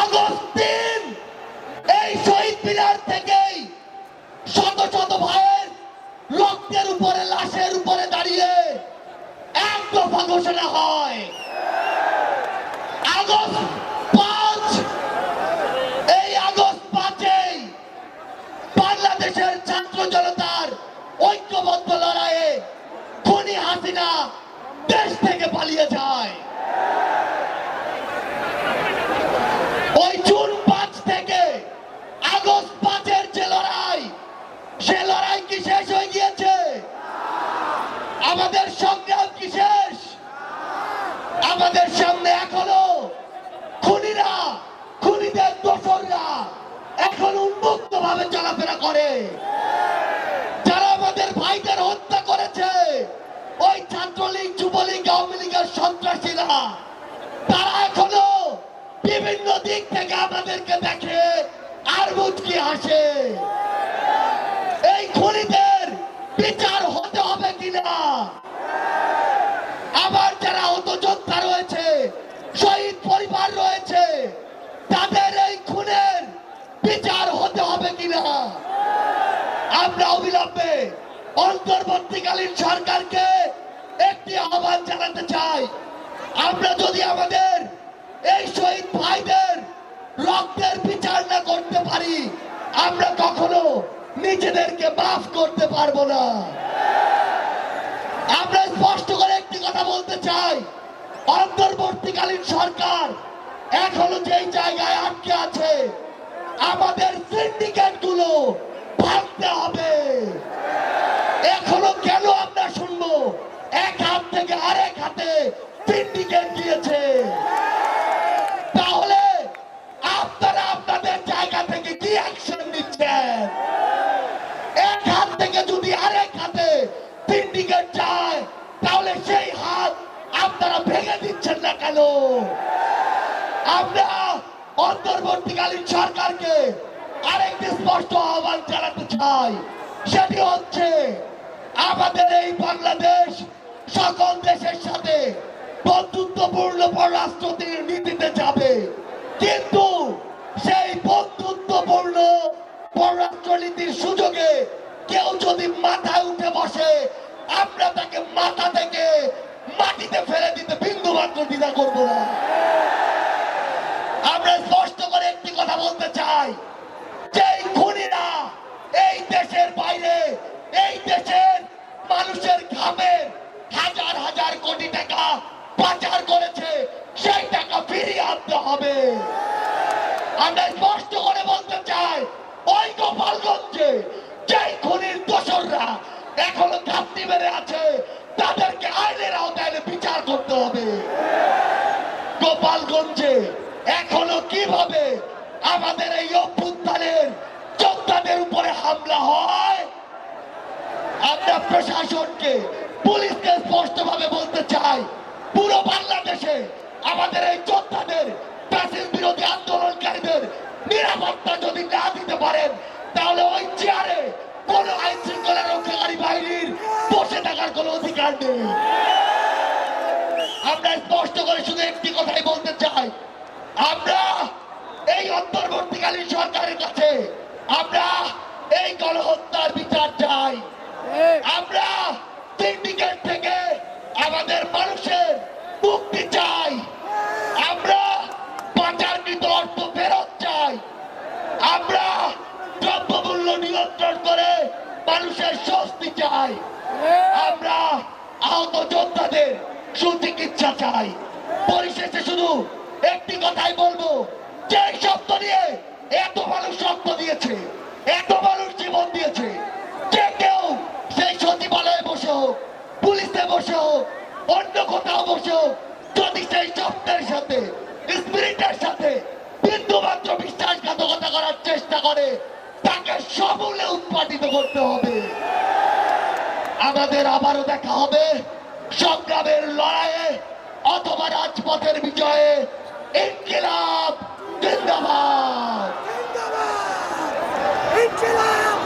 August ৩ এই শহীদ মিনার থেকেই শত শত ভাইয়ের রক্তের উপরে, লাশের উপরে দাঁড়িয়ে এক দফা ঘোষণা হয়। আগস্ট ৫, এই আগস্ট ৫-এই বাংলাদেশের ছাত্র জনতার ঐক্যবদ্ধ লড়াইয়ে খুনি হাসিনা দেশ থেকে পালিয়ে যায়। ওই জুন ৫ থেকে আগস্ট ৫-এর যে লড়াই, সে লড়াই কি শেষ হয়ে গিয়েছে? আমাদের সংগ্রাম কি শেষ? আমাদের সামনে এখনো খুনিরা, খুনিদের দোসররা এখন উন্মুক্ত ভাবে চলাফেরা করে। যারা আমাদের ভাইদের হত্যা করেছে, ওই ছাত্রলীগ, যুবলীগ, আওয়ামী লীগের সন্ত্রাসীরা, তারা এখনো বিভিন্ন দিক থেকে আমাদেরকে দেখে আর মুচকি হাসে। এই খুনিদের বিচার হতে হবে কিনা? আবার যারা আহত যোদ্ধা রয়েছে, শহীদ পরিবার রয়েছে, তাদের এই খুনের বিচার হতে হবে কিনা? আমরা অবিলম্বে অন্তর্বর্তীকালীন সরকারকে একটি আহ্বান জানাতে চাই। আমরা যদি আমাদের এই শহীদ ভাইদের রক্তের বিচার না করতে পারি, আমরা কখনো নিজেদেরকে মাফ করতে পারবো না। আমরা স্পষ্ট করে একটি কথা বলতে চাই, অন্তর্বর্তীকালীন সরকার এখনো যেই জায়গায় আটকে আছে, আমাদের সিন্ডিকেট গুলো ভাঙতে হবে। এখনো কেন আমরা শুনবো এক হাত থেকে আরেক হাতে সিন্ডিকেট দিয়েছে? তাহলে আপনারা আপনাদের জায়গা থেকে কি অ্যাকশন নিচ্ছেন? এক হাত থেকে যদি আরেক হাতে সিন্ডিকেট যায়, তাহলে সেই হাত আপনারা ভেঙে দিচ্ছেন না কেন? আমরা অন্তর্বর্তীকালীন সরকারকে আরেকটি স্পষ্ট আহ্বান জানাতে চাই। সেটি হচ্ছে, আমাদের এই বাংলাদেশ সকল দেশের সাথে বন্ধুত্বপূর্ণ পররাষ্ট্র নীতিতে যাবে, কিন্তু সেই বন্ধুত্বপূর্ণ পররাষ্ট্র নীতির সুযোগে কেউ যদি মাথায় উঠে বসে, আমরা তাকে মাথা থেকে মাটিতে ফেলে দিতে বিন্দু মাত্র দ্বিধা করবো না। আমরা স্পষ্ট করে একটি কথা বলতে চাই, যেই খুনিরা এই দেশের বাইরে, এই দেশের মানুষের ঘামের হাজার হাজার কোটি টাকা পাচার করেছে, সেই টাকা ফিরিয়ে আনতে হবে। আমরা স্পষ্ট করে বলতে চাই, ওই গোপালগঞ্জে যেই খুনির দোসররা এখনো ঘাপটি মেরে আছে, তাদেরকে আইনের আওতায় বিচার করতে হবে। গোপালগঞ্জে এখনো কিভাবে আমাদের এই অভ্যুত্থানের যোদ্ধাদের উপরে হামলা হয়, আমরা প্রশাসনকে, পুলিশকে স্পষ্ট ভাবে বলতে চাই, পুরো বাংলাদেশে আমাদের এই যোদ্ধাদের, ফ্যাসিস্ট বিরোধী আন্দোলনকারীদের নিরাপত্তা যদি না দিতে পারেন, তাহলে ওই চেয়ারে কোন আইন শৃঙ্খলা রক্ষাকারী বাহিনীর বসে থাকার কোন অধিকার নেই। আমরা স্পষ্ট করে শুধু একটি কথাই বলতে চাই, আমরা এই অন্তর্বর্তীকালীন সরকারের কাছে আমরা এই গণহত্যার বিচার চাই। আমরা সিন্ডিকেট থেকে আমাদের মানুষের মুক্তি চাই। আমরা পাচারকৃত অর্থ ফেরত চাই। আমরা দ্রব্যমূল্য নিয়ন্ত্রণ করে মানুষের স্বস্তি চাই। আমরা আহত যোদ্ধাদের সুচিকিৎসা চাই। পরিশেষে শুধু একটি কথাই বলবো, যে শব্দ নিয়ে এত মানুষ রক্ত দিয়েছে, এত মানুষ জীবন দিয়েছে, যে কেউ সেই সচিবালয়ে বসে হোক, পুলিশে বসে হোক, অন্য কোথাও বসে হোক, যদি সেই শব্দের সাথে, স্পিরিটের সাথে বিন্দু মাত্র বিশ্বাসঘাতকতা করার চেষ্টা করে, তাকে সমূলে উৎপাদিত করতে হবে। আমাদের আবারও দেখা হবে সংগ্রামের লড়াইয়ে অথবা রাজপথের বিজয়ে। ইনকিলাব জিন্দাবাদ। ইনকিলাব।